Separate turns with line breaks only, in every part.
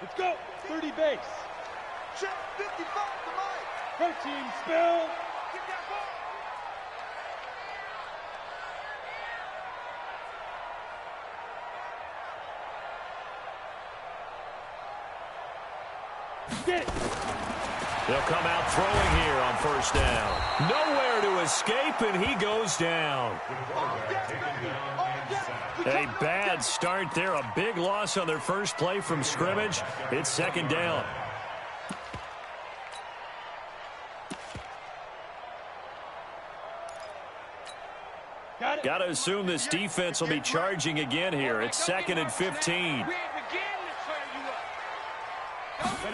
Let's go. 30 base.
Check 55 to Mike.
Her team spill.
Get that ball.
Get it.
They'll come out throwing here on first down. Nowhere to escape, and he goes down. A bad start there. A big loss on their first play from scrimmage. It's second down. Got to assume this defense will be charging again here. It's second and 15.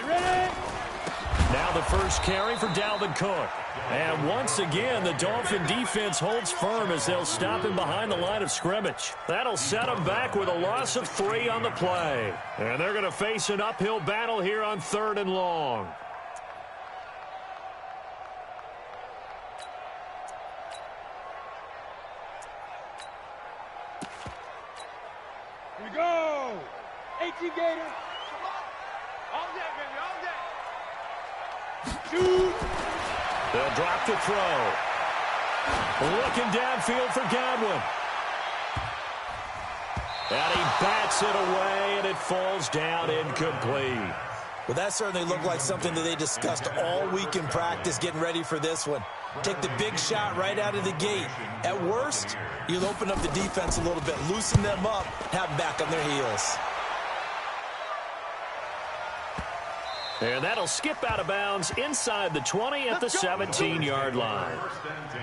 Ready?
Now the first carry for Dalvin Cook. And once again, the Dolphin defense holds firm as they'll stop him behind the line of scrimmage. That'll set him back with a loss of 3 on the play. And they're going to face an uphill battle here on 3rd and long.
Here we go. 18 Gator.
All day, baby, all day.
Shoot.
They'll drop the throw. Looking downfield for Godwin. And he bats it away, and it falls down incomplete.
Well, that certainly looked like something that they discussed all week in practice getting ready for this one. Take the big shot right out of the gate. At worst, you'll open up the defense a little bit, loosen them up, have them back on their heels.
And that'll skip out of bounds inside the 20 at the 17-yard line.
First and 10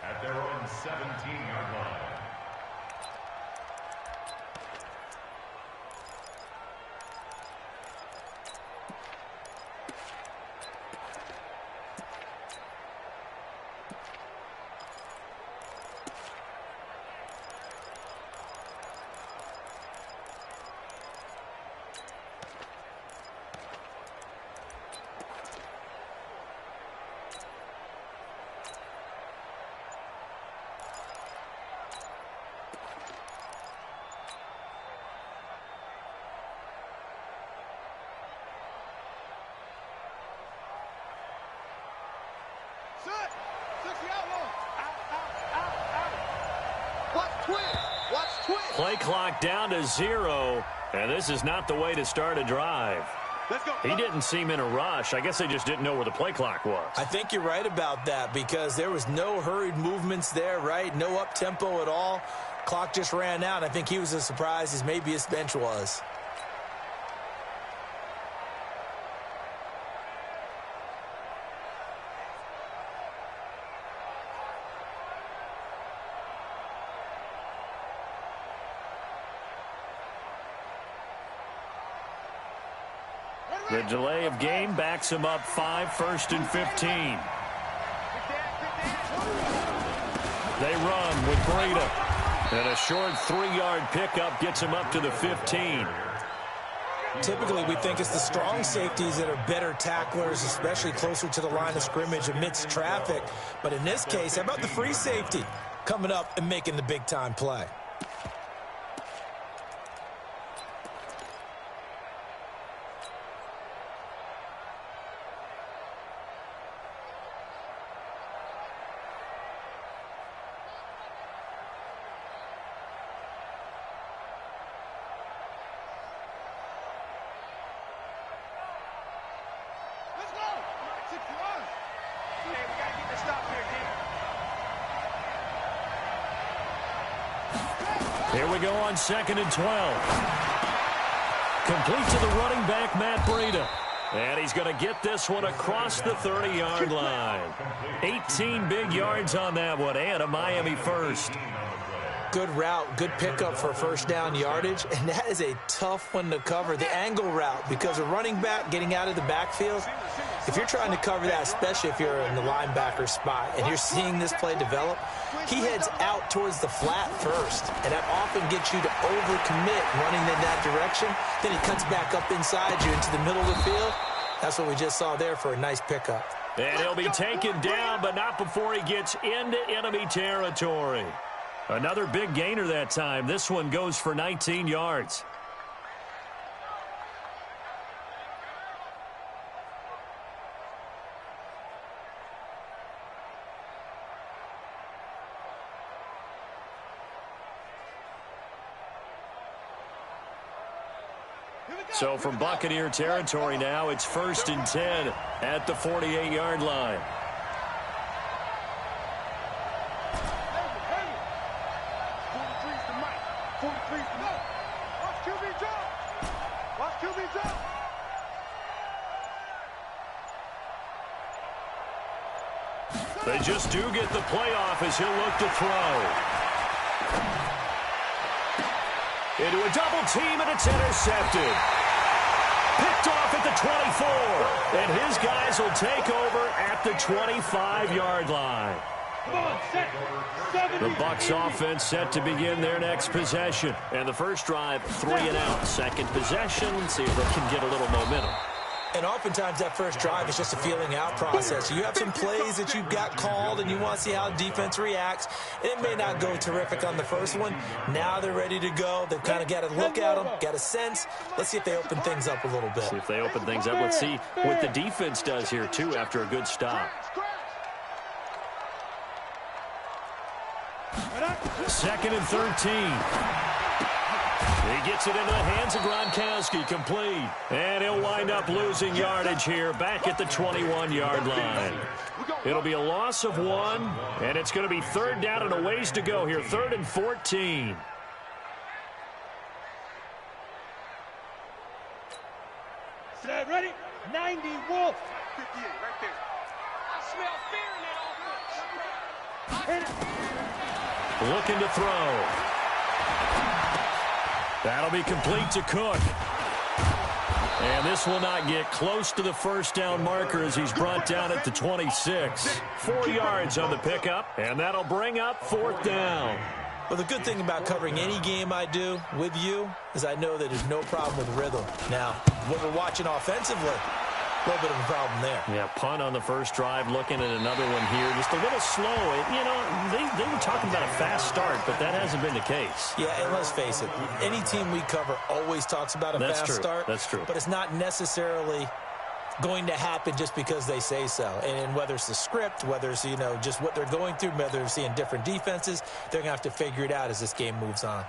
at their own 17-yard line.
Play clock down to 0, and this is not the way to start a drive.
Let's go.
He didn't seem in a rush. I guess they just didn't know where the play clock was.
I think you're right about that because there was no hurried movements there, right? No up-tempo at all. Clock just ran out. I think he was as surprised as maybe his bench was.
The delay of game backs him up 5, 1st and 15. They run with Breida. And a short 3-yard pickup gets him up to the 15.
Typically, we think it's the strong safeties that are better tacklers, especially closer to the line of scrimmage amidst traffic. But in this case, how about the free safety coming up and making the big-time play?
Here we go on 2nd and 12. Complete to the running back, Matt Breida. And he's going to get this one across the 30-yard line. 18 big yards on that one, and a Miami first.
Good route, good pickup for first down yardage, and that is a tough one to cover, the angle route, because a running back getting out of the backfield, if you're trying to cover that, especially if you're in the linebacker spot and you're seeing this play develop, he heads out towards the flat first, and that often gets you to overcommit running in that direction. Then he cuts back up inside you into the middle of the field. That's what we just saw there for a nice pickup.
And he'll be taken down, but not before he gets into enemy territory. Another big gainer that time. This one goes for 19 yards. So from Buccaneer territory now, it's 1st and 10 at the 48-yard line. They just do get the playoff as he'll look to throw. Into a double team, and it's intercepted. Picked off at the 24. And his guys will take over at the 25-yard line.
Come on, set. 70.
The Bucs offense set to begin their next possession. And the first drive, 3 and out. Second possession, see if they can get a little momentum.
And oftentimes that first drive is just a feeling out process. You have some plays that you've got called and you want to see how defense reacts. It may not go terrific on the first one. Now they're ready to go. They've kind of got to look at them, got a sense. Let's see if they open things up a little bit.
See if they open things up. Let's see what the defense does here, too, after a good stop. 2nd and 13. He gets it into the hands of Gronkowski, complete. And he'll wind up losing yardage here back at the 21-yard line. It'll be a loss of 1, and it's going to be 3rd down and a ways to go here, 3rd and 14.
Set, ready? 90, Wolf.
58, right there. I smell fear in that offense.
Hit it.
Looking to throw. That'll be complete to Cook. And this will not get close to the first down marker as he's brought down at the 26. 4 yards on the pickup, and that'll bring up 4th down.
Well, the good thing about covering any game I do with you is I know that there's no problem with rhythm. Now, when we're watching offensively, a little bit of a problem there.
Yeah, punt on the first drive, looking at another one here. Just a little slow. You know, they were talking about a fast start, but that hasn't been the case.
Yeah, and let's face it, any team we cover always talks about a fast start.
That's true.
But it's not necessarily going to happen just because they say so. And whether it's the script, whether it's, you know, just what they're going through, whether they're seeing different defenses, they're going to have to figure it out as this game moves on.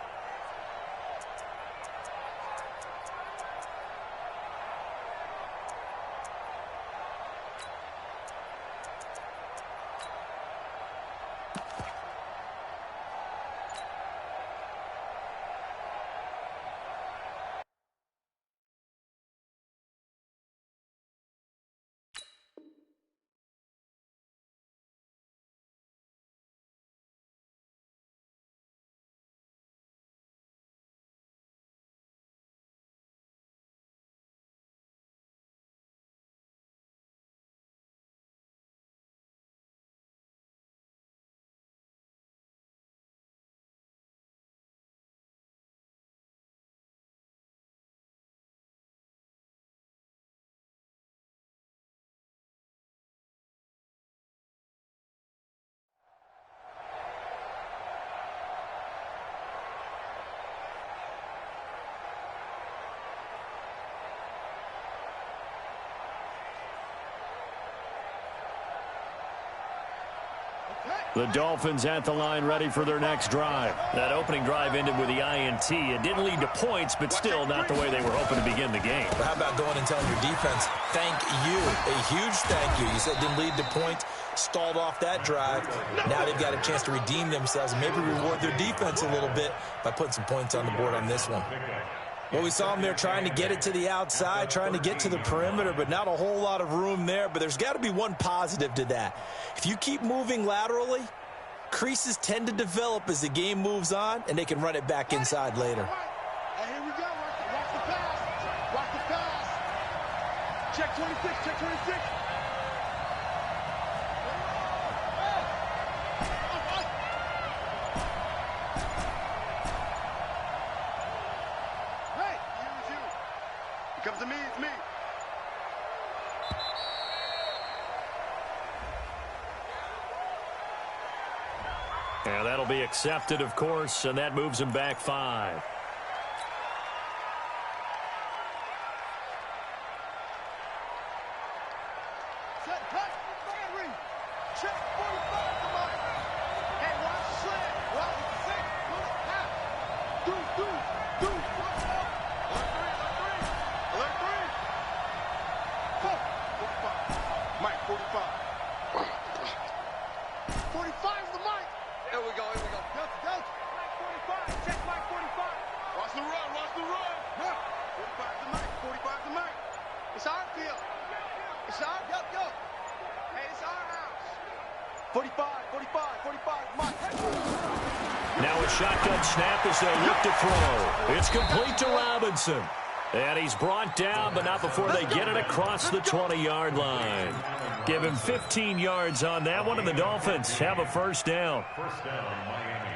The Dolphins at the line ready for their next drive. That opening drive ended with the INT. It didn't lead to points, but still not the way they were hoping to begin the game.
But how about going and telling your defense, thank you, a huge thank you. You said it didn't lead to points, stalled off that drive. Now they've got a chance to redeem themselves and maybe reward their defense a little bit by putting some points on the board on this one. Well, we saw them there trying to get it to the outside, trying to get to the perimeter, but not a whole lot of room there. But there's got to be one positive to that. If you keep moving laterally, creases tend to develop as the game moves on, and they can run it back inside later.
Hey, here we go. Watch the pass. Watch the pass. Check 26. Check 26. Hey, you. It comes to me. It's me.
And that'll be accepted, of course, and that moves him back 5.
Set, cut, fire ring. Check 45, come on. Hey, watch the slant. Watch the 6, push, half. Deuce. 1, 3. It's our field. It's our go. Hey, it's our house. 45, 45, 45. Mike.
Now a shotgun snap as they look to throw. It's complete to Robinson. And he's brought down, but not before they get it across the 20-yard line. Give him 15 yards on that one, and the Dolphins have a first down.
First down, Miami.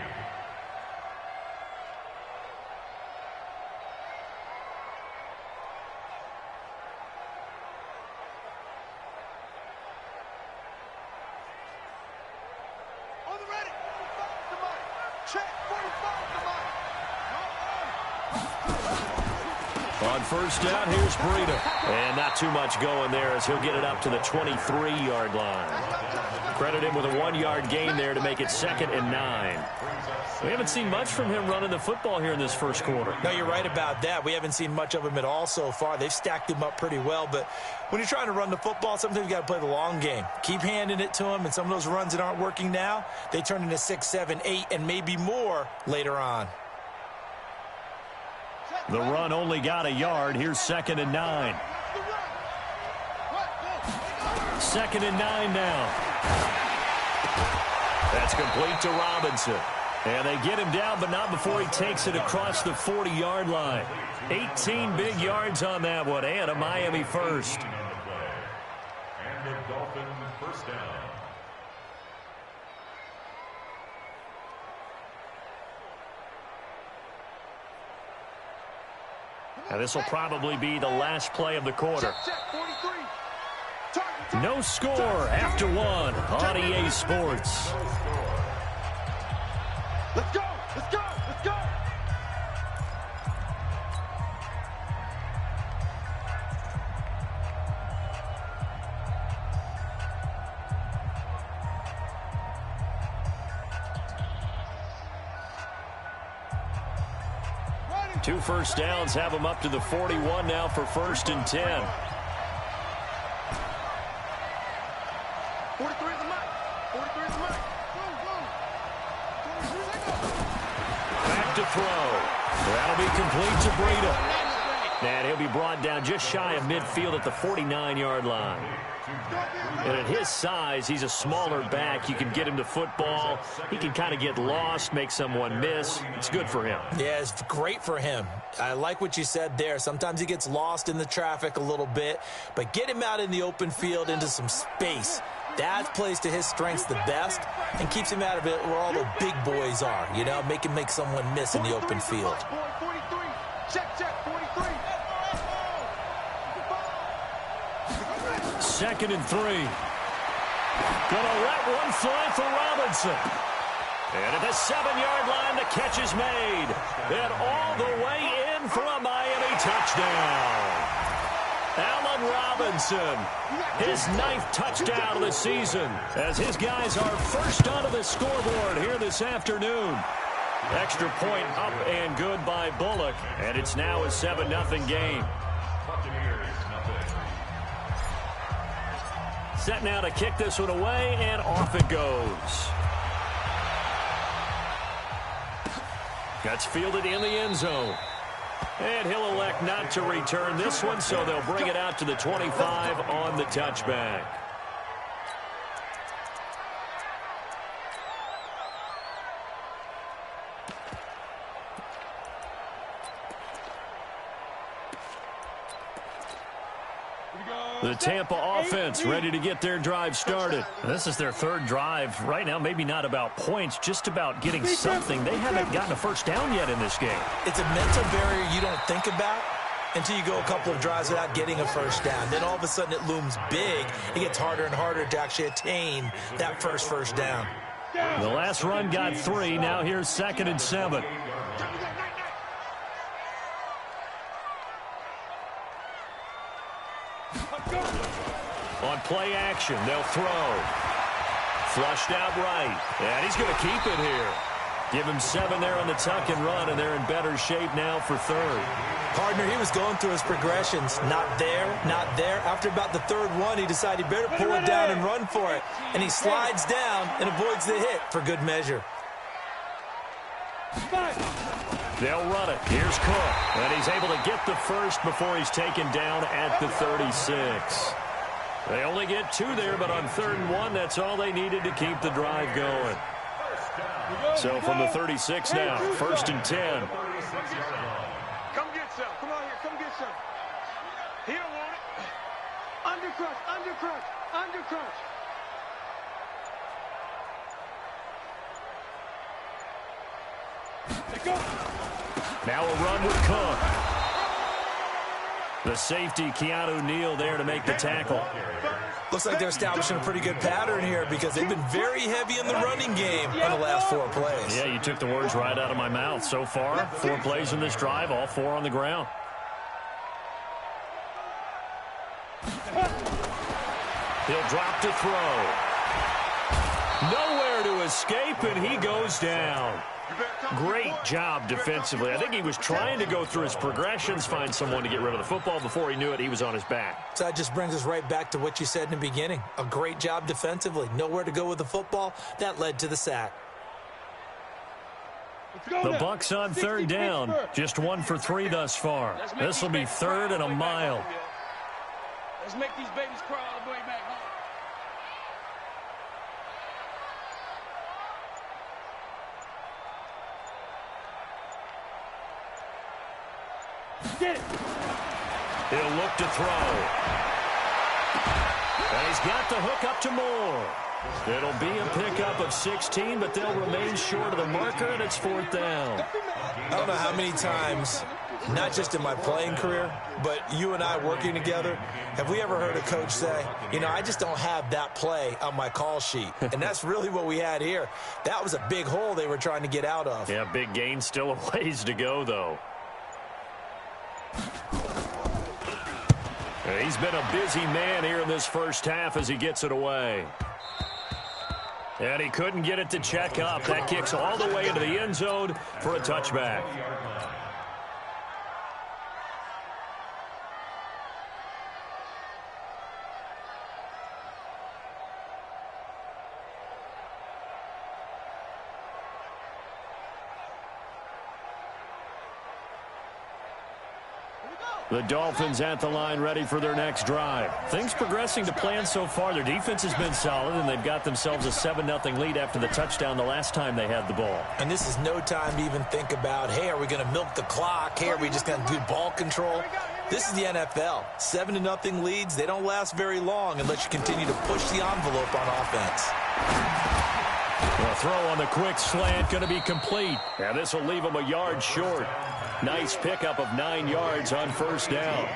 On the ready. 45 to Mike. Check. 45 to Mike.
On first down, here's Breida. And not too much going there as he'll get it up to the 23-yard line. Credit him with a 1-yard gain there to make it 2nd and 9. We haven't seen much from him running the football here in this first quarter.
No, you're right about that. We haven't seen much of him at all so far. They've stacked him up pretty well, but when you're trying to run the football, sometimes you got to play the long game. Keep handing it to him, and some of those runs that aren't working now, they turn into 6, 7, 8, and maybe more later on.
The run only got a yard. Here's 2nd and 9. 2nd and 9 now. That's complete to Robinson. And they get him down, but not before he takes it across the 40-yard line. 18 big yards on that one, and a Miami first.
And the Dolphins first down.
Now this will probably be the last play of the quarter. No score after one on EA Sports.
Let's go. Let's go. Let's go.
Two first downs have them up to the 41 now for 1st and 10.
43 is the mic. 43 is the mic.
Back to throw. That'll be complete to Breida. And he'll be brought down just shy of midfield at the 49-yard line. And at his size, he's a smaller back. You can get him to football. He can kind of get lost, make someone miss. It's good for him.
Yeah, it's great for him. I like what you said there. Sometimes he gets lost in the traffic a little bit, but get him out in the open field into some space. That plays to his strengths the best and keeps him out of it where all the big boys are, you know, make him make someone miss in the open field.
43. Check, 43.
2nd and 3. Gonna let one fly for Robinson. And at the 7-yard line, the catch is made. And all the way in for a Miami touchdown. Allen Robinson, his 9th touchdown of the season, as his guys are first onto the scoreboard here this afternoon. Extra point up and good by Bullock, and it's now a 7-0 game. Set now to kick this one away, and off it goes. That's fielded in the end zone. And he'll elect not to return this one, so they'll bring it out to the 25 on the touchback. The Tampa offense ready to get their drive started. This is their 3rd drive. Right now, maybe not about points, just about getting something. They haven't gotten a first down yet in this game.
It's a mental barrier you don't think about until you go a couple of drives without getting a first down. Then all of a sudden it looms big. It gets harder and harder to actually attain that first down.
The last run got 3. Now here's 2nd and 7. On play action, they'll throw. Flushed out right. And he's going to keep it here. Give him 7 there on the tuck and run, and they're in better shape now for 3rd.
Partner, he was going through his progressions. Not there, not there. After about the 3rd one, he decided he better pull it down and run for it. And he slides down and avoids the hit for good measure.
They'll run it. Here's Cook. And he's able to get the first before he's taken down at the 36. They only get 2 there, but on 3rd and 1, that's all they needed to keep the drive going. So from the 36 now, 1st and 10.
Come get some. Come on here. Come get some. He don't want it. Undercrunch, undercrunch, undercrunch.
Now a run with Cook. The safety, Keanu Neal, there to make the tackle.
Looks like they're establishing a pretty good pattern here because they've been very heavy in the running game on the last 4 plays.
Yeah, you took the words right out of my mouth. So far, 4 plays in this drive, all 4 on the ground. He'll drop to throw. Nowhere to escape, and he goes down. Great job defensively. I think he was trying to go through his progressions, find someone to get rid of the football. Before he knew it, he was on his back.
So that just brings us right back to what you said in the beginning. A great job defensively. Nowhere to go with the football. That led to the sack.
The Bucs on 3rd down. Just 1 for 3 thus far. This will be 3rd and a mile.
Let's make these babies crawl all the way back home.
Get it.
He'll look to throw. And he's got the hook up to Moore. It'll be a pickup of 16, but they'll remain short of the marker, and it's 4th down.
I don't know how many times, not just in my playing career, but you and I working together, have we ever heard a coach say, you know, I just don't have that play on my call sheet. And that's really what we had here. That was a big hole they were trying to get out of.
Yeah, big gain, still a ways to go, though. He's been a busy man here in this first half as he gets it away. And he couldn't get it to check up. That kicks all the way into the end zone for a touchback. The Dolphins at the line ready for their next drive. Things progressing to plan so far. Their defense has been solid, and they've got themselves a 7-0 lead after the touchdown the last time they had the ball.
And this is no time to even think about, hey, are we going to milk the clock? Hey, are we just going to do ball control? This is the NFL. 7-0 leads, they don't last very long unless you continue to push the envelope on offense.
The throw on the quick slant going to be complete. And this will leave them a yard short. Nice pickup of 9 yards on 1st down.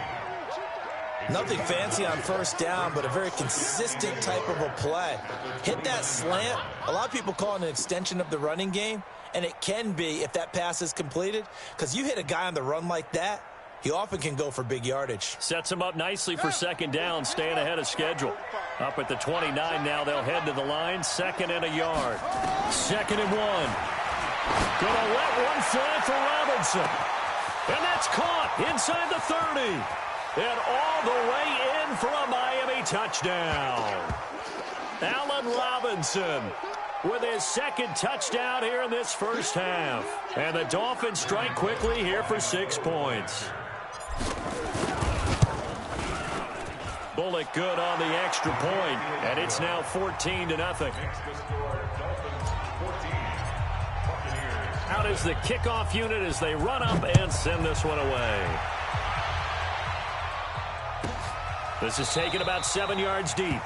Nothing fancy on 1st down, but a very consistent type of a play. Hit that slant. A lot of people call it an extension of the running game, and it can be if that pass is completed, because you hit a guy on the run like that, he often can go for big yardage.
Sets him up nicely for 2nd down, staying ahead of schedule. Up at the 29 now, they'll head to the line, 2nd and a yard. 2nd and 1. Gonna let one fly for Robinson. And that's caught inside the 30. And all the way in for a Miami touchdown. Allen Robinson with his 2nd touchdown here in this first half. And the Dolphins strike quickly here for 6 points. Bullock good on the extra point, and it's now 14-0. Out is the kickoff unit as they run up and send this one away. This is taken about 7 yards deep.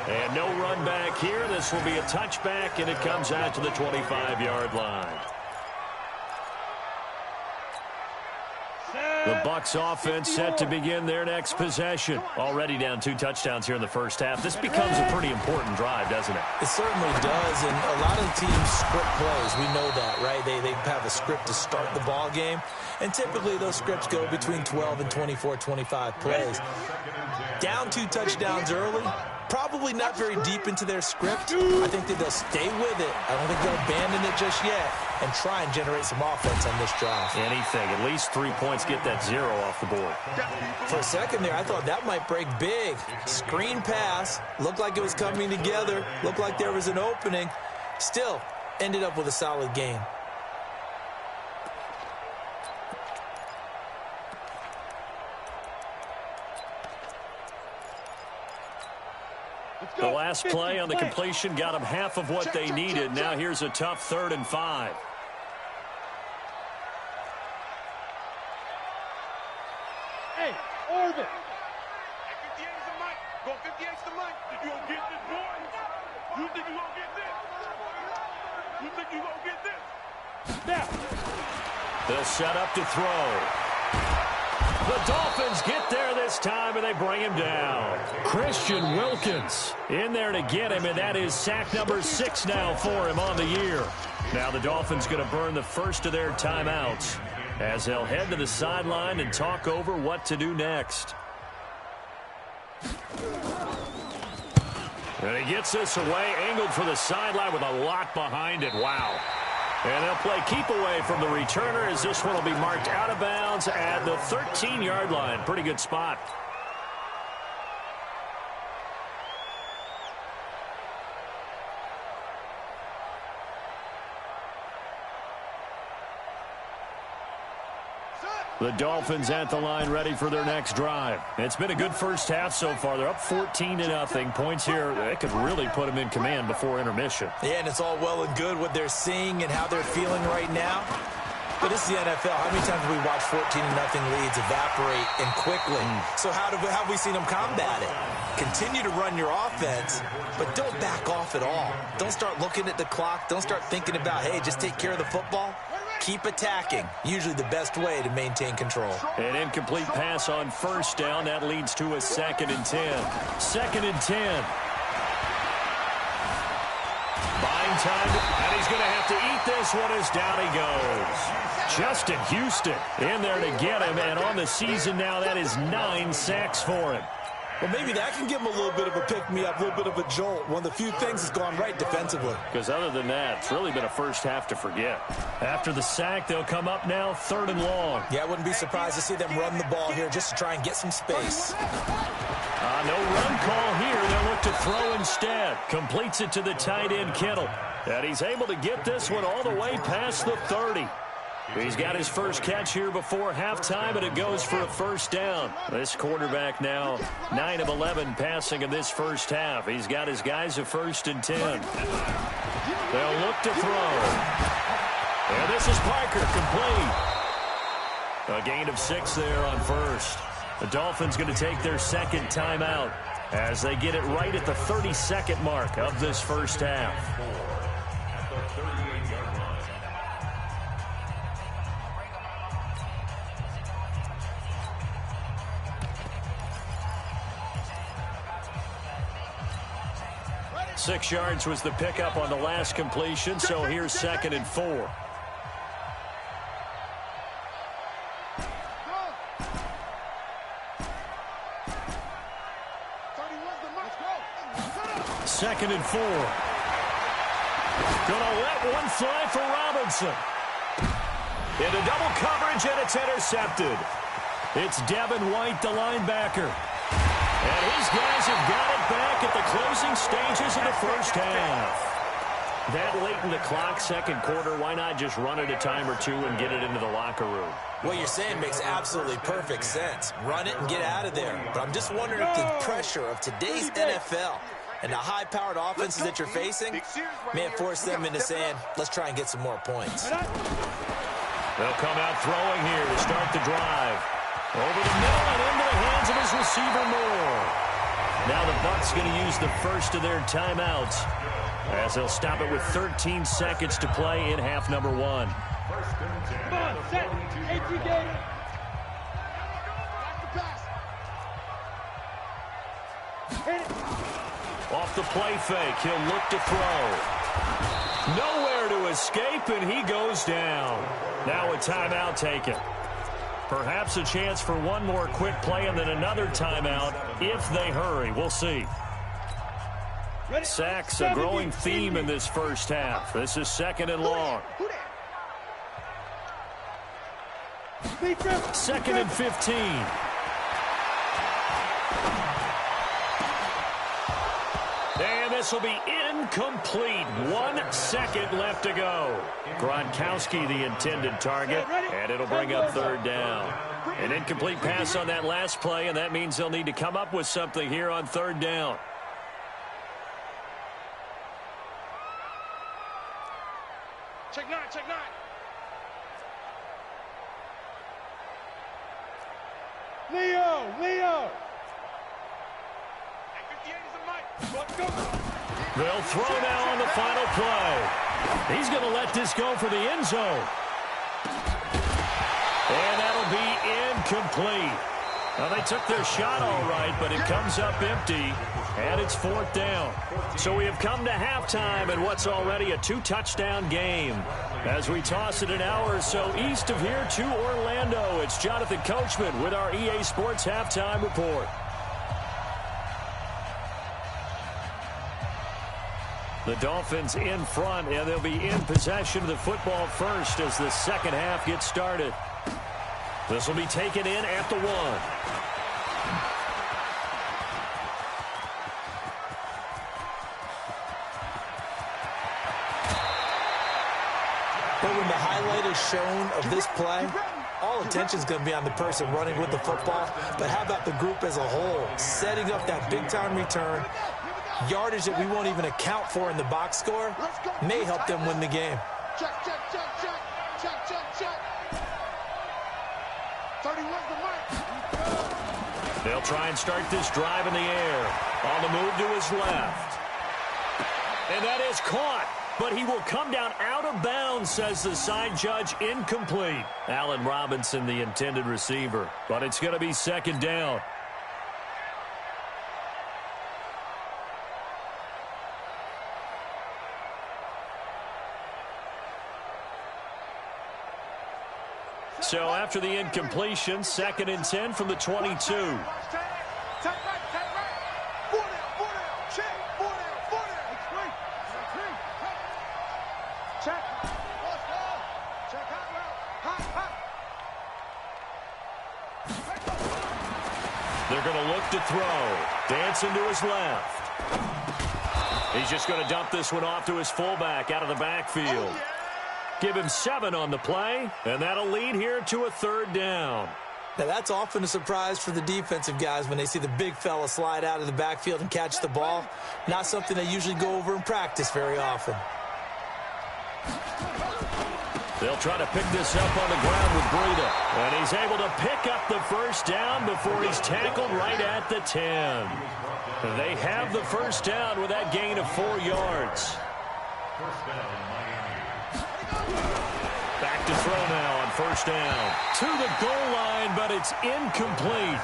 And no run back here. This will be a touchback, and it comes out to the 25-yard line. The Bucs offense set to begin their next possession. Already down 2 touchdowns here in the first half. This becomes a pretty important drive, doesn't it?
It certainly does, and a lot of the teams script plays. We know that, right? They have a script to start the ball game, and typically those scripts go between 12 and 24, 25 plays. Down 2 touchdowns early, probably not very deep into their script. I think that they'll stay with it. I don't think they'll abandon it just yet and try and generate some offense on this drive.
Anything. At least 3 points, get that 0 off the board.
For a second there, I thought that might break big. Screen pass. Looked like it was coming together. Looked like there was an opening. Still, ended up with a solid game.
The last play on the completion got them half of what they needed. Now here's a tough 3rd and 5.
Hey, Orbit.
58 is the mic. Go 58 is the mic.
You gonna get this, boy? You think you gonna get this? You think you gonna get this?
Now.
They'll set up to throw. The Dolphins get there this time, and they bring him down. Christian Wilkins in there to get him, and that is sack number 6 now for him on the year. Now the Dolphins going to burn the first of their timeouts as they'll head to the sideline and talk over what to do next. And he gets this away, angled for the sideline with a lot behind it. Wow. And they'll play keep away from the returner as this one will be marked out of bounds at the 13-yard line. Pretty good spot. The Dolphins at the line ready for their next drive. It's been a good first half so far. They're up 14-0. Points here, they could really put them in command before intermission.
Yeah, and it's all well and good what they're seeing and how they're feeling right now. But this is the NFL. How many times have we watched 14-0 leads evaporate and quickly? So how have we seen them combat it? Continue to run your offense, but don't back off at all. Don't start looking at the clock. Don't start thinking about, hey, just take care of the football. Keep attacking. Usually the best way to maintain control.
An incomplete pass on first down. That leads to a 2nd and 10. 2nd and 10. Buying time, and he's going to have to eat this one as down he goes. Justin Houston in there to get him, and on the season now, that is 9 sacks for him.
Well, maybe that can give him a little bit of a pick-me-up, a little bit of a jolt. One of the few things that's gone right defensively.
Because other than that, it's really been a first half to forget. After the sack, they'll come up now 3rd and long.
Yeah, I wouldn't be surprised to see them run the ball here just to try and get some space.
No run call here. They'll look to throw instead. Completes it to the tight end, Kittle. And he's able to get this one all the way past the 30. He's got his first catch here before halftime, and it goes for a first down. This quarterback now 9 of 11 passing in this first half. He's got his guys at 1st and 10. They'll look to throw. And this is Parker, complete. A gain of 6 there on first. The Dolphins going to take their 2nd timeout as they get it right at the 32nd mark of this first half. 6 yards was the pickup on the last completion, so here's 2nd and 4. Second and 4. Gonna let one fly for Robinson. Into double coverage, and it's intercepted. It's Devin White, the linebacker. And his guys have got it back at the closing stages of the first half. That late in the clock, second quarter, why not just run it a time or two and get it into the locker room?
What you're saying makes absolutely perfect sense. Run it and get out of there. But I'm just wondering if the pressure of today's NFL and the high-powered offenses that you're facing may force them into saying, let's try and get some more points.
They'll come out throwing here to start the drive. Over the middle and into the hands of his receiver Moore. Now the Bucs going to use the first of their timeouts as they'll stop it with 13 seconds to play in half number 1.
Come on, set. Empty game. Hit it.
Off the play fake, he'll look to throw. Nowhere to escape, and he goes down. Now a timeout taken. Perhaps a chance for one more quick play and then another timeout if they hurry. We'll see. Sacks, a growing theme in this first half. This is 2nd and long. 2nd and 15. And this will be incomplete. 1 second left to go. Gronkowski the intended target, and it'll bring up 3rd down. An incomplete pass on that last play, and that means they'll need to come up with something here on 3rd down.
check nine.
Leo.
Hey, 58 is a mic. Let's go.
They'll throw now on the final play. He's going to let this go for the end zone. And that'll be incomplete. Well, they took their shot all right, but it comes up empty, and it's 4th down. So we have come to halftime in what's already a 2-touchdown game. As we toss it an hour or so east of here to Orlando, it's Jonathan Coachman with our EA Sports Halftime Report. The Dolphins in front, and they'll be in possession of the football first as the second half gets started. This will be taken in at the 1.
But when the highlight is shown of this play, all attention is going to be on the person running with the football. But how about the group as a whole, setting up that big-time return, yardage that we won't even account for in the box score, may help them win the game.
Check. 31's the mic.
They'll try and start this drive in the air. On the move to his left. And that is caught. But he will come down out of bounds, says the side judge. Incomplete. Allen Robinson, the intended receiver. But it's going to be 2nd down. So after the incompletion, 2nd and 10 from the 22.
Take right. 4 down. Check. 4 down. Check. Let's go. Check hot route.
They're going to look to throw. Dancing to his left. He's just going to dump this one off to his fullback out of the backfield.
Oh, yeah.
Give him 7 on the play, and that'll lead here to a 3rd down.
Now, that's often a surprise for the defensive guys when they see the big fella slide out of the backfield and catch the ball. Not something they usually go over in practice very often.
They'll try to pick this up on the ground with Breida. And he's able to pick up the first down before he's tackled right at the 10. They have the first down with that gain of 4 yards. Back to throw now on first down. To the goal line, but it's incomplete.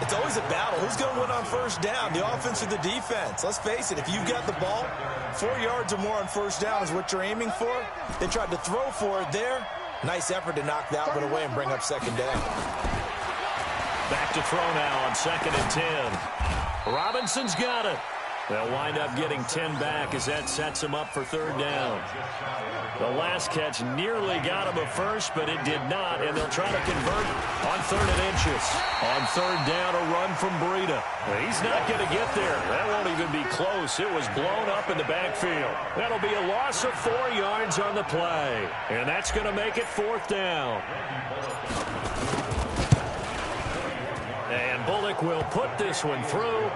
It's always a battle. Who's going to win on first down, the offense or the defense? Let's face it, if you've got the ball, 4 yards or more on first down is what you're aiming for. They tried to throw for it there. Nice effort to knock that one away and bring up 2nd down.
Back to throw now on 2nd and 10. Robinson's got it. They'll wind up getting 10 back as that sets him up for 3rd down. The last catch nearly got him a first, but it did not, and they'll try to convert on 3rd and inches. On 3rd down, a run from Breida. He's not going to get there. That won't even be close. It was blown up in the backfield. That'll be a loss of 4 yards on the play, and that's going to make it 4th down. And Bullock will put this one through.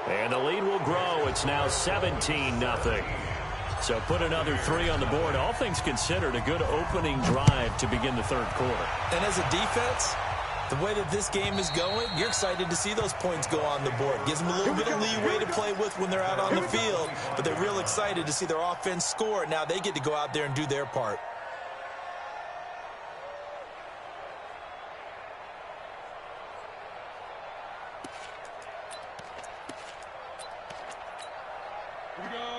And the lead will grow. It's now 17-0. So put another 3 on the board. All things considered, a good opening drive to begin the 3rd quarter.
And as a defense, the way that this game is going, you're excited to see those points go on the board. Gives them a little bit of leeway to play with when they're out on the field. But they're real excited to see their offense score. Now they get to go out there and do their part.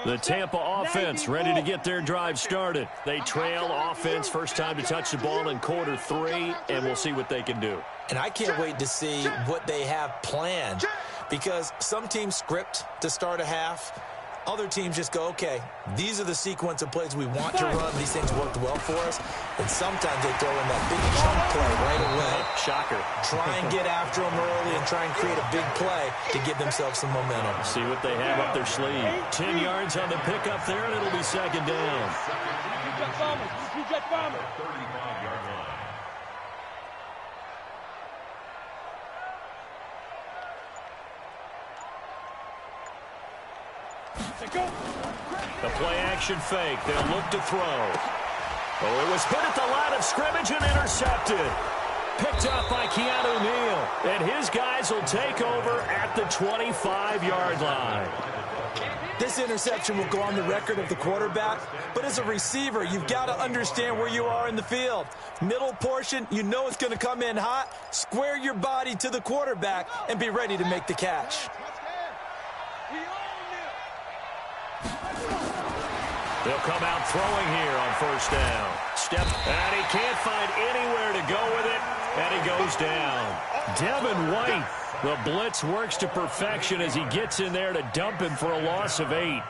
The Tampa offense ready to get their drive started. They trail offense, first time to touch the ball in quarter 3, and we'll see what they can do.
And I can't wait to see what they have planned, because some teams script to start a half. Other teams just go, okay, these are the sequence of plays we want to run. These things worked well for us. And sometimes they throw in that big chunk play right away.
Shocker.
Try and get after them early and try and create a big play to give themselves some momentum.
See what they have up their sleeve. 10 yards on the pickup there, and it'll be 2nd down.
Jet bomber.
The play action fake. They'll look to throw. Oh, it was hit at the line of scrimmage and intercepted. Picked up by Keanu Neal. And his guys will take over at the 25-yard line.
This interception will go on the record of the quarterback, but as a receiver, you've got to understand where you are in the field. Middle portion, you know it's going to come in hot. Square your body to the quarterback and be ready to make the catch.
They'll come out throwing here on first down. Step, and he can't find anywhere to go with it, and he goes down. Devin White, the blitz works to perfection as he gets in there to dump him for a loss of 8.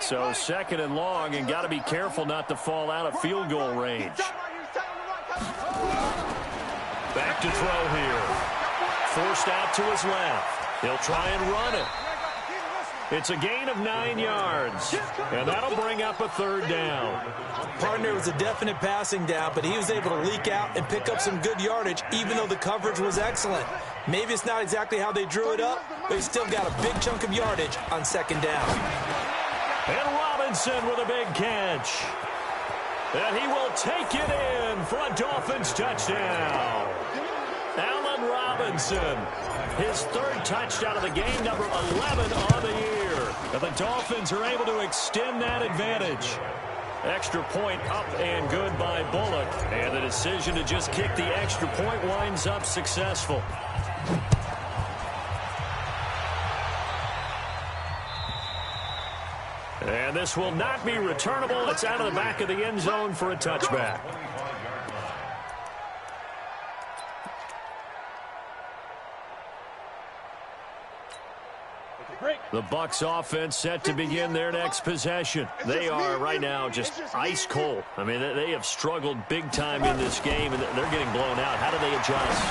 So second and long, and got to be careful not to fall out of field goal range. Back to throw here. Forced out to his left. He'll try and run it. It's a gain of 9 yards, and that'll bring up a third down.
Partner, was a definite passing down, but he was able to leak out and pick up some good yardage, even though the coverage was excellent. Maybe it's not exactly how they drew it up, but he still got a big chunk of yardage on second down.
And Robinson with a big catch. And he will take it in for a Dolphins touchdown. Allen Robinson, his third touchdown of the game, number 11 on the year. And the Dolphins are able to extend that advantage. Extra point up and good by Bullock. And the decision to just kick the extra point winds up successful. And this will not be returnable. It's out of the back of the end zone for a touchback. The Bucs offense set to begin their next possession. They are right now just ice cold. I mean, they have struggled big time in this game, and they're getting blown out. How do they adjust?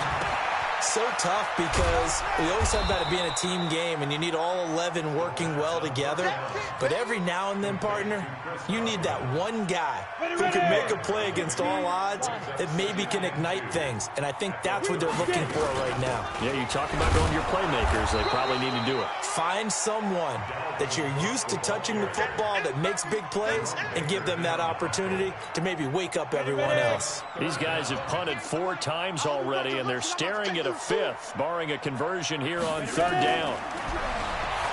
So tough because we always talk about it being a team game and you need all 11 working well together. But every now and then, partner, you need that one guy who can make a play against all odds that maybe can ignite things. And I think that's what they're looking for right now.
Yeah, you talk about going to your playmakers. They probably need to do it.
Find someone that you're used to touching the football that makes big plays and give them that opportunity to maybe wake up everyone else.
These guys have punted 4 times already, and they're staring at a 5th, barring a conversion here on third down.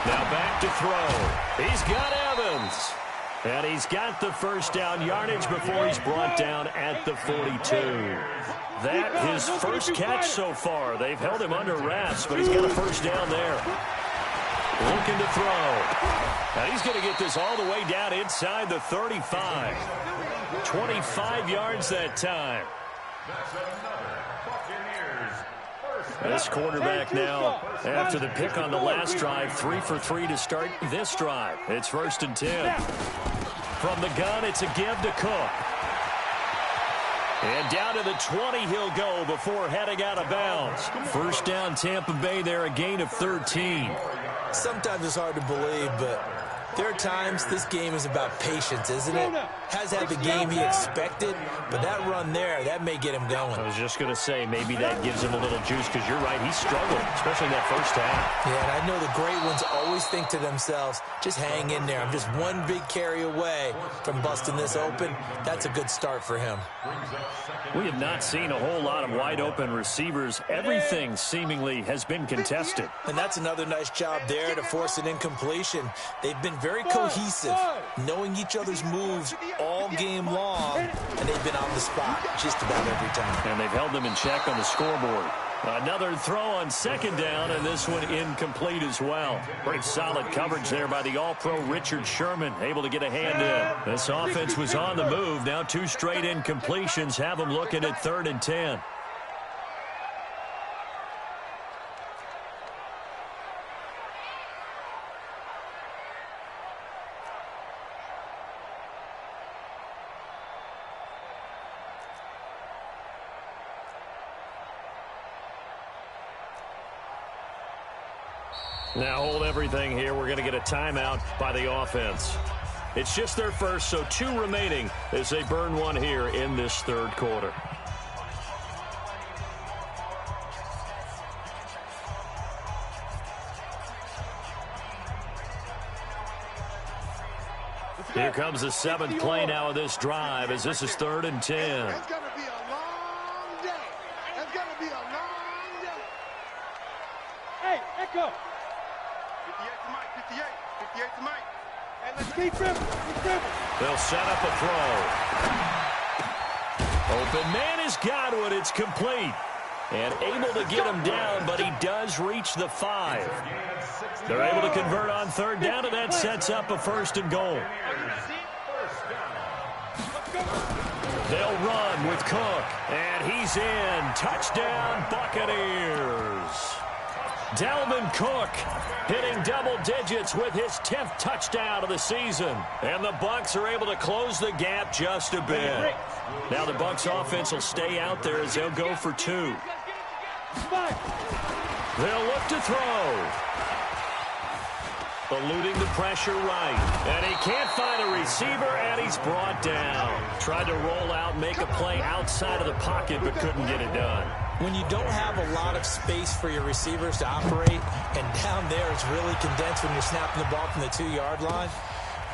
Now back to throw. He's got Evans. And he's got the first down yardage before he's brought down at the 42. That his first catch so far. They've held him under wraps, but he's got a first down there. Looking to throw. Now he's going to get this all the way down inside the 35. 25 yards that time. This quarterback now, after the pick on the last drive, 3 for 3 to start this drive. It's 1st and 10. From the gun, it's a give to Cook. And down to the 20 he'll go before heading out of bounds. First down, Tampa Bay there, a gain of 13.
Sometimes it's hard to believe, but there are times this game is about patience, isn't it? Has had the game he expected, but that run there, that may get him going.
I was just going to say, maybe that gives him a little juice, because you're right, he struggled, especially in that first half.
Yeah, and I know the great ones always think to themselves, just hang in there. I'm just one big carry away from busting this open. That's a good start for him.
We have not seen a whole lot of wide-open receivers. Everything seemingly has been contested.
And that's another nice job there to force an incompletion. They've been very cohesive, knowing each other's moves all game long, and they've been on the spot just about every time.
And they've held them in check on the scoreboard. Another throw on second down, and this one incomplete as well. Pretty solid coverage there by the All-Pro Richard Sherman, able to get a hand in. This offense was on the move. Now 2 straight incompletions have them looking at 3rd and 10. Now hold everything here. We're going to get a timeout by the offense. It's just their first, so 2 remaining as they burn one here in this third quarter. Here comes the 7th play now of this drive as this is 3rd and 10.
It's going to be a long day. It's going to be a long day.
Hey, Echo.
58 to Mike, 58. 58 to Mike. Hey, let's
Keep dribbling.
They'll set up a throw. Open man is Godwin. It's complete. And able to get him down, but he does reach the 5. They're able to convert on 3rd down, and that sets up a 1st and goal. They'll run with Cook, and he's in. Touchdown, Buccaneers. Dalvin Cook hitting double digits with his 10th touchdown of the season. And the Bucs are able to close the gap just a bit. Now the Bucs offense will stay out there as they'll go for 2. They'll look to throw. Eluding the pressure right. And he can't find a receiver, and he's brought down. Tried to roll out, make a play outside of the pocket, but couldn't get it done.
When you don't have a lot of space for your receivers to operate, and down there it's really condensed when you're snapping the ball from the 2-yard line,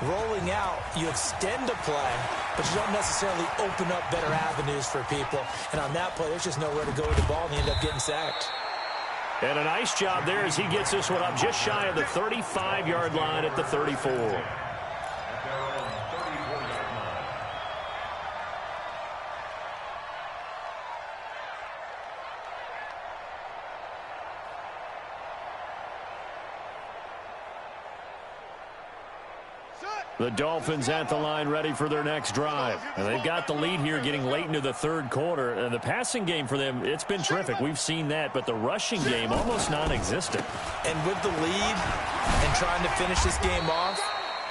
rolling out, you extend a play, but you don't necessarily open up better avenues for people. And on that play, there's just nowhere to go with the ball, and you end up getting sacked.
And a nice job there as he gets this one up just shy of the 35-yard line at the 34. The Dolphins at the line ready for their next drive. And they've got the lead here getting late into the 3rd quarter. And the passing game for them, it's been terrific. We've seen that. But the rushing game, almost non-existent.
And with the lead and trying to finish this game off,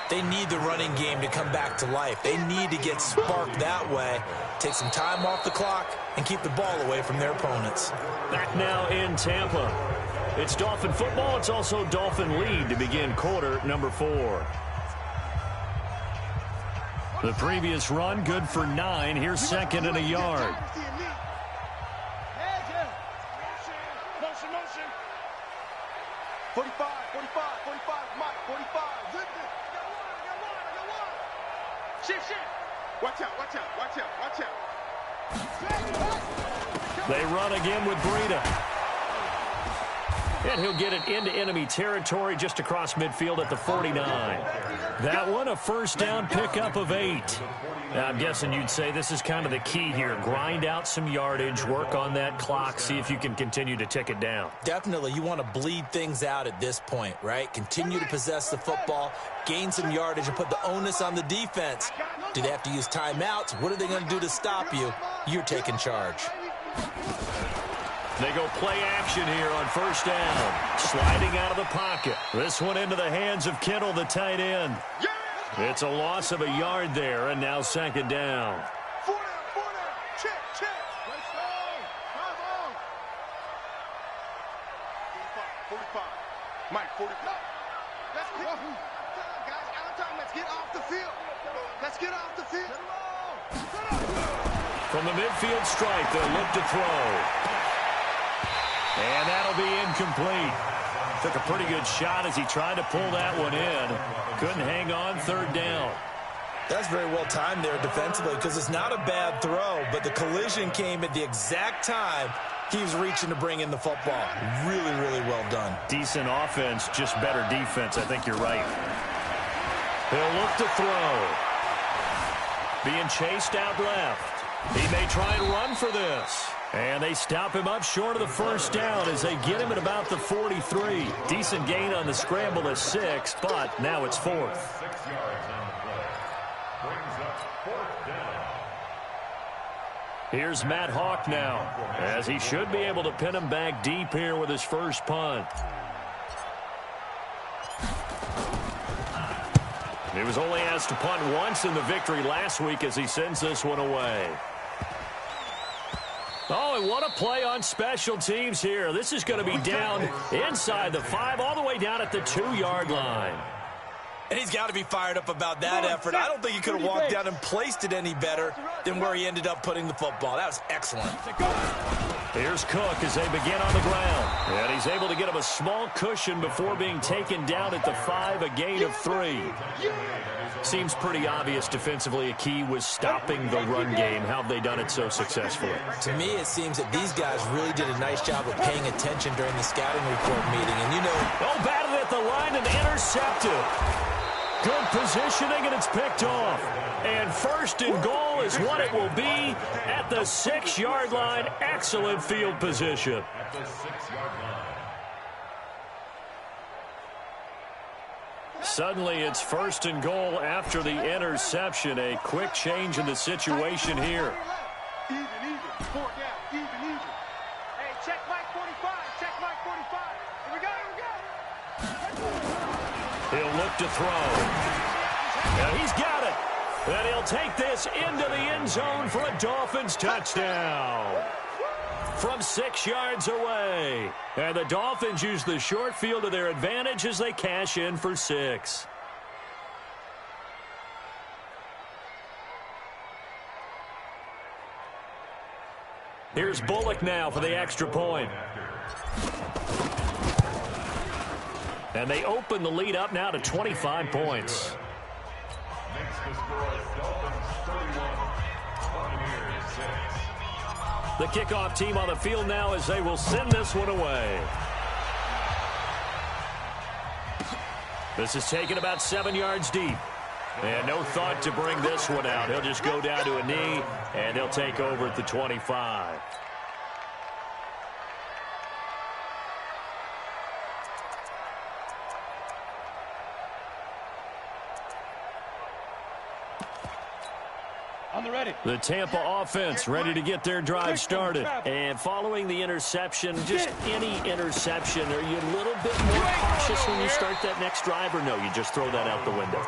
they need the running game to come back to life. They need to get sparked that way, take some time off the clock, and keep the ball away from their opponents.
Back now in Tampa. It's Dolphin football. It's also Dolphin lead to begin quarter number 4. The previous run, good for 9. Here's 2nd and a yard.
Motion, motion. 45, 45, Mike, 45. Shift. Watch out.
They run again with Breida. And he'll get it into enemy territory just across midfield at the 49. That one, a 1st down pickup of 8. Now, I'm guessing you'd say this is kind of the key here. Grind out some yardage, work on that clock, see if you can continue to tick it down.
Definitely, you want to bleed things out at this point, right? Continue to possess the football, gain some yardage, and put the onus on the defense. Do they have to use timeouts? What are they going to do to stop you? You're taking charge.
They go play action here on 1st down. Sliding out of the pocket. This one into the hands of Kittle, the tight end. It's a loss of a yard there, and now 2nd down.
4 down. Check. Let's go. Come on. 45. Mike, 45. Let's go. Guys, out of time. Let's get off the field.
From the midfield stripe, they'll look to throw. And that'll be incomplete. Took a pretty good shot as he tried to pull that one in. Couldn't hang on 3rd down.
That's very well timed there defensively because it's not a bad throw, but the collision came at the exact time he was reaching to bring in the football. Really, really well done.
Decent offense, just better defense. I think you're right. He'll look to throw. Being chased out left. He may try and run for this. And they stop him up short of the 1st down as they get him at about the 43. Decent gain on the scramble to 6, but now it's 4th. Here's Matt Hawk now, as he should be able to pin him back deep here with his first punt. He was only asked to punt once in the victory last week as he sends this one away. Oh, and what a play on special teams here. This is going to be down inside the 5, all the way down at the 2-yard line.
And he's got to be fired up about that effort. I don't think he could have walked down and placed it any better than where he ended up putting the football. That was excellent.
Here's Cook as they begin on the ground. And he's able to get him a small cushion before being taken down at the 5, a gain of 3. Seems pretty obvious defensively a key was stopping the run game. How have they done it so successfully?
To me, it seems that these guys really did a nice job of paying attention during the scouting report meeting. And, you know...
Oh, batted at the line and intercepted. Good positioning, and it's picked off. And first and goal is what it will be at the 6-yard line. Excellent field position.
At the 6-yard line.
Suddenly, it's first and goal after the interception. A quick change in the situation here.
Even. 4 down. Even. Hey, check Mike 45. Check Mike 45. Here we go.
He'll look to throw. And he's got it. And he'll take this into the end zone for a Dolphins touchdown. From 6 yards away. And the Dolphins use the short field to their advantage as they cash in for 6. Here's Bullock now for the extra point. And they open the lead up now to 25 points.
Makes the score Dolphins 31, Buccaneers 6.
The kickoff team on the field now as they will send this one away. This is taken about 7 yards deep. And no thought to bring this one out. He'll just go down to a knee, and he'll take over at the 25.
On the ready.
The Tampa offense ready to get their drive started. And following the interception, just any interception, are you a little bit more cautious when you start that next drive, or no, you just throw that out the window?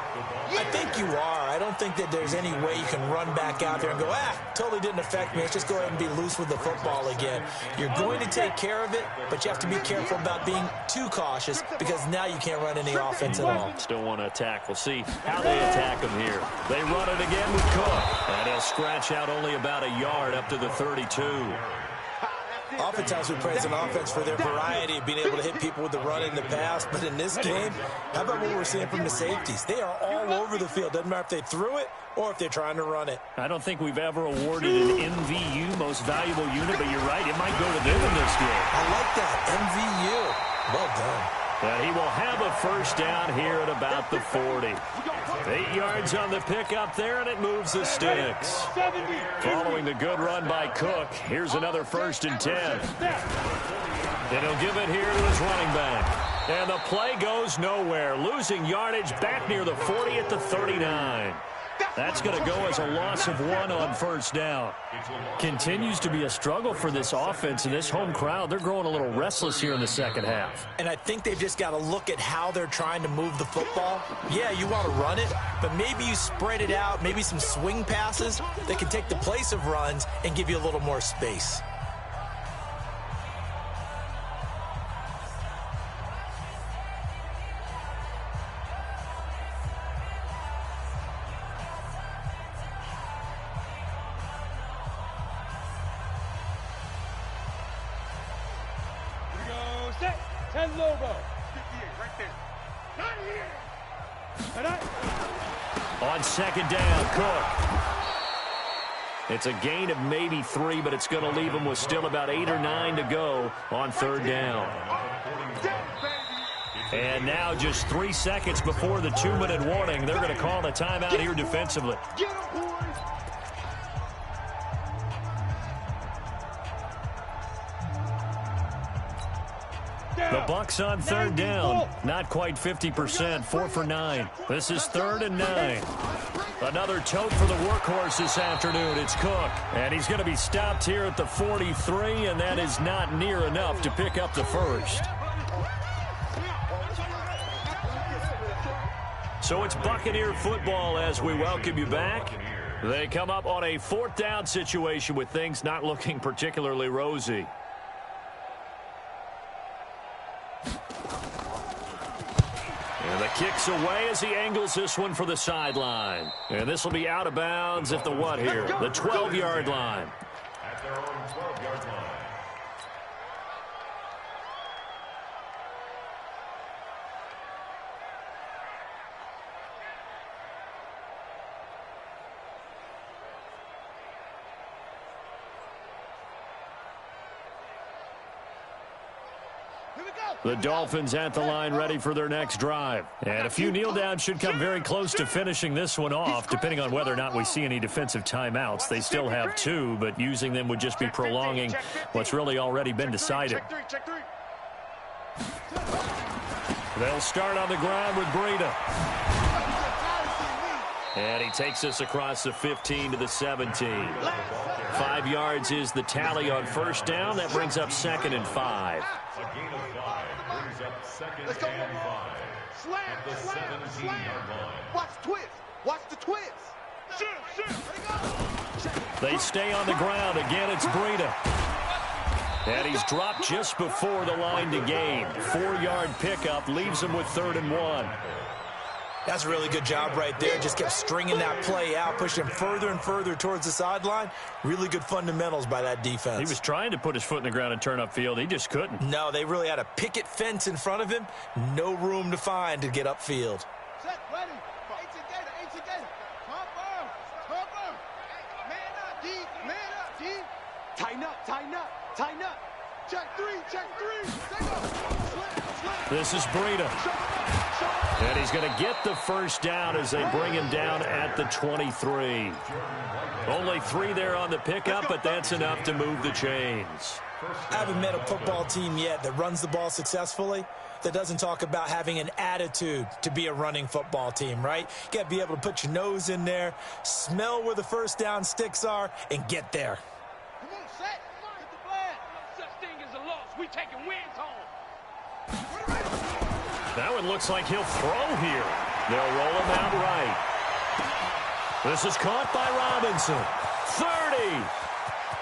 I think you are. I don't think that there's any way you can run back out there and go, totally didn't affect me. Let's just go ahead and be loose with the football again. You're going to take care of it, but you have to be careful about being too cautious because now you can't run any offense at all.
Still want to attack. We'll see how they attack him here. They run it again with Cook. And he'll scratch out only about a yard up to the 32.
Oftentimes we praise an offense for their variety of being able to hit people with the run in the pass, but in this game, how about what we're seeing from the safeties? They are all over the field. Doesn't matter if they threw it or if they're trying to run it.
I don't think we've ever awarded an MVU, most valuable unit, but you're right, it might go to them in this game.
I like that, MVU. Well done.
And he will have a first down here at about the 40. 8 yards on the pickup there, and it moves the sticks. Following the good run by Cook, here's another 1st and 10. And he'll give it here to his running back. And the play goes nowhere, losing yardage back near the 40 at the 39. That's going to go as a loss of 1 on first down. Continues to be a struggle for this offense and this home crowd. They're growing a little restless here in the second half.
And I think they've just got to look at how they're trying to move the football. Yeah, you want to run it, but maybe you spread it out, maybe some swing passes that can take the place of runs and give you a little more space.
On second down, Cook. It's a gain of maybe 3, but it's going to leave him with still about 8 or 9 to go on third down. And now just 3 seconds before the 2-minute warning, they're going to call a timeout here defensively. The Bucs on third down. Not quite 50%, 4 for 9. This is 3rd and 9. Another tote for the workhorse this afternoon. It's Cook. And he's going to be stopped here at the 43, and that is not near enough to pick up the first. So it's Buccaneer football as we welcome you back. They come up on a 4th down situation with things not looking particularly rosy. And the kick's away as he angles this one for the sideline. And this will be out of bounds at the what here? The 12-yard line.
At their own 12-yard line.
The Dolphins at the line ready for their next drive. And a few kneel downs should come very close to finishing this one off, depending on whether or not we see any defensive timeouts. They still have 2, but using them would just be prolonging what's really already been decided. They'll start on the ground with Breida. And he takes us across the 15 to the 17. 5 yards is the tally on first down. That brings up 2nd and 5.
Let's go. Slam. Watch the twist. Watch the twist.
They stay on the ground. Again, it's Breida. And he's dropped just before the line to gain. 4-yard pickup leaves him with 3rd and 1.
That's a really good job right there. Just kept stringing that play out, pushing him further and further towards the sideline. Really good fundamentals by that defense.
He was trying to put his foot in the ground and turn upfield. He just couldn't.
No, they really had a picket fence in front of him. No room to find to get upfield.
Set, ready. H-Gator. Cover. Man up, D. Tighten up. Check three. Stay up. Slam.
This is Breida. And he's going to get the first down as they bring him down at the 23. Only 3 there on the pickup, but that's enough to move the chains.
I haven't met a football team yet that runs the ball successfully that doesn't talk about having an attitude to be a running football team, right? You got to be able to put your nose in there, smell where the first down sticks are, and get there.
Come on, set. Get the flag.
No such thing as a loss. We taking wins home.
That one looks like he'll throw here. They'll roll him out right. This is caught by Robinson. 30,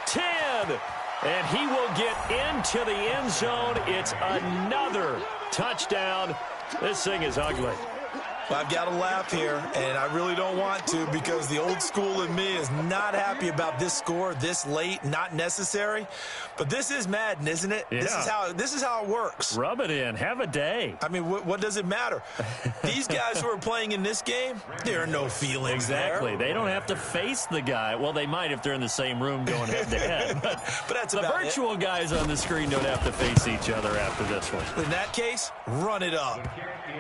10, and he will get into the end zone. It's another touchdown. This thing is ugly.
I've got to laugh here, and I really don't want to because the old school in me is not happy about this score this late, not necessary. But this is Madden, isn't it?
Yeah.
This is how it works.
Rub it in. Have a day.
I mean, what does it matter? These guys who are playing in this game, there are no feelings
Exactly.
there.
They don't have to face the guy. Well, they might if they're in the same room going head-to-head. But
that's
the
about
virtual guys on the screen don't have to face each other after this one.
In that case, run it up.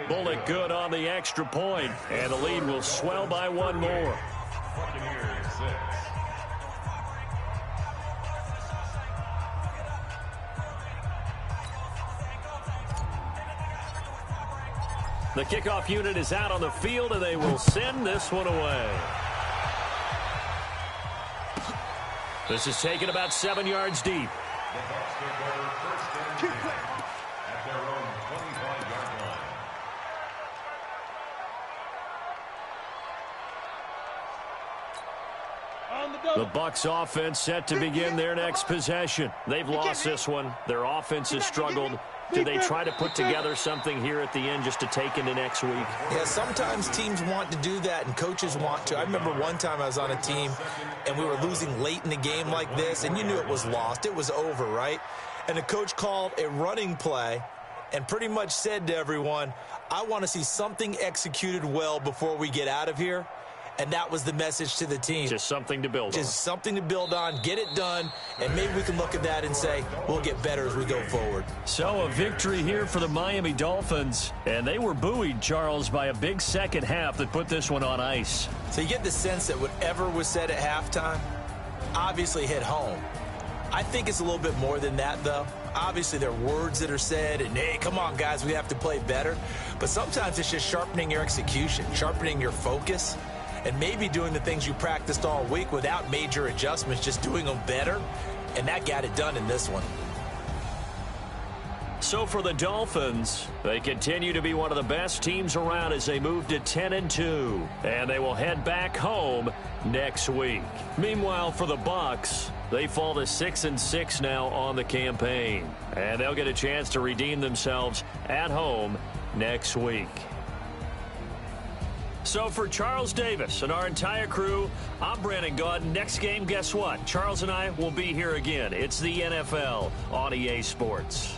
Bullet good on the extra point, and the lead will swell by 1 more. The kickoff unit is out on the field, and they will send this one away. This is taken about 7 yards deep. The Bucs offense set to begin their next possession. They've lost this one. Their offense has struggled. Do they try to put together something here at the end just to take into next week?
Yeah, sometimes teams want to do that and coaches want to. I remember one time I was on a team and we were losing late in the game like this, and you knew it was lost. It was over, right? And the coach called a running play and pretty much said to everyone, I want to see something executed well before we get out of here. And that was the message to the team.
Just something to build on.
Just something to build on, get it done, and maybe we can look at that and say, we'll get better as we go forward.
So a victory here for the Miami Dolphins. And they were buoyed, Charles, by a big second half that put this one on ice.
So you get the sense that whatever was said at halftime obviously hit home. I think it's a little bit more than that, though. Obviously, there are words that are said, and, hey, come on, guys, we have to play better. But sometimes it's just sharpening your execution, sharpening your focus, and maybe doing the things you practiced all week without major adjustments, just doing them better, and that got it done in this one.
So for the Dolphins, they continue to be one of the best teams around as they move to 10-2, and they will head back home next week. Meanwhile, for the Bucs, they fall to 6-6 now on the campaign, and they'll get a chance to redeem themselves at home next week. So for Charles Davis and our entire crew, I'm Brandon Gaudin. Next game, guess what? Charles and I will be here again. It's the NFL on EA Sports.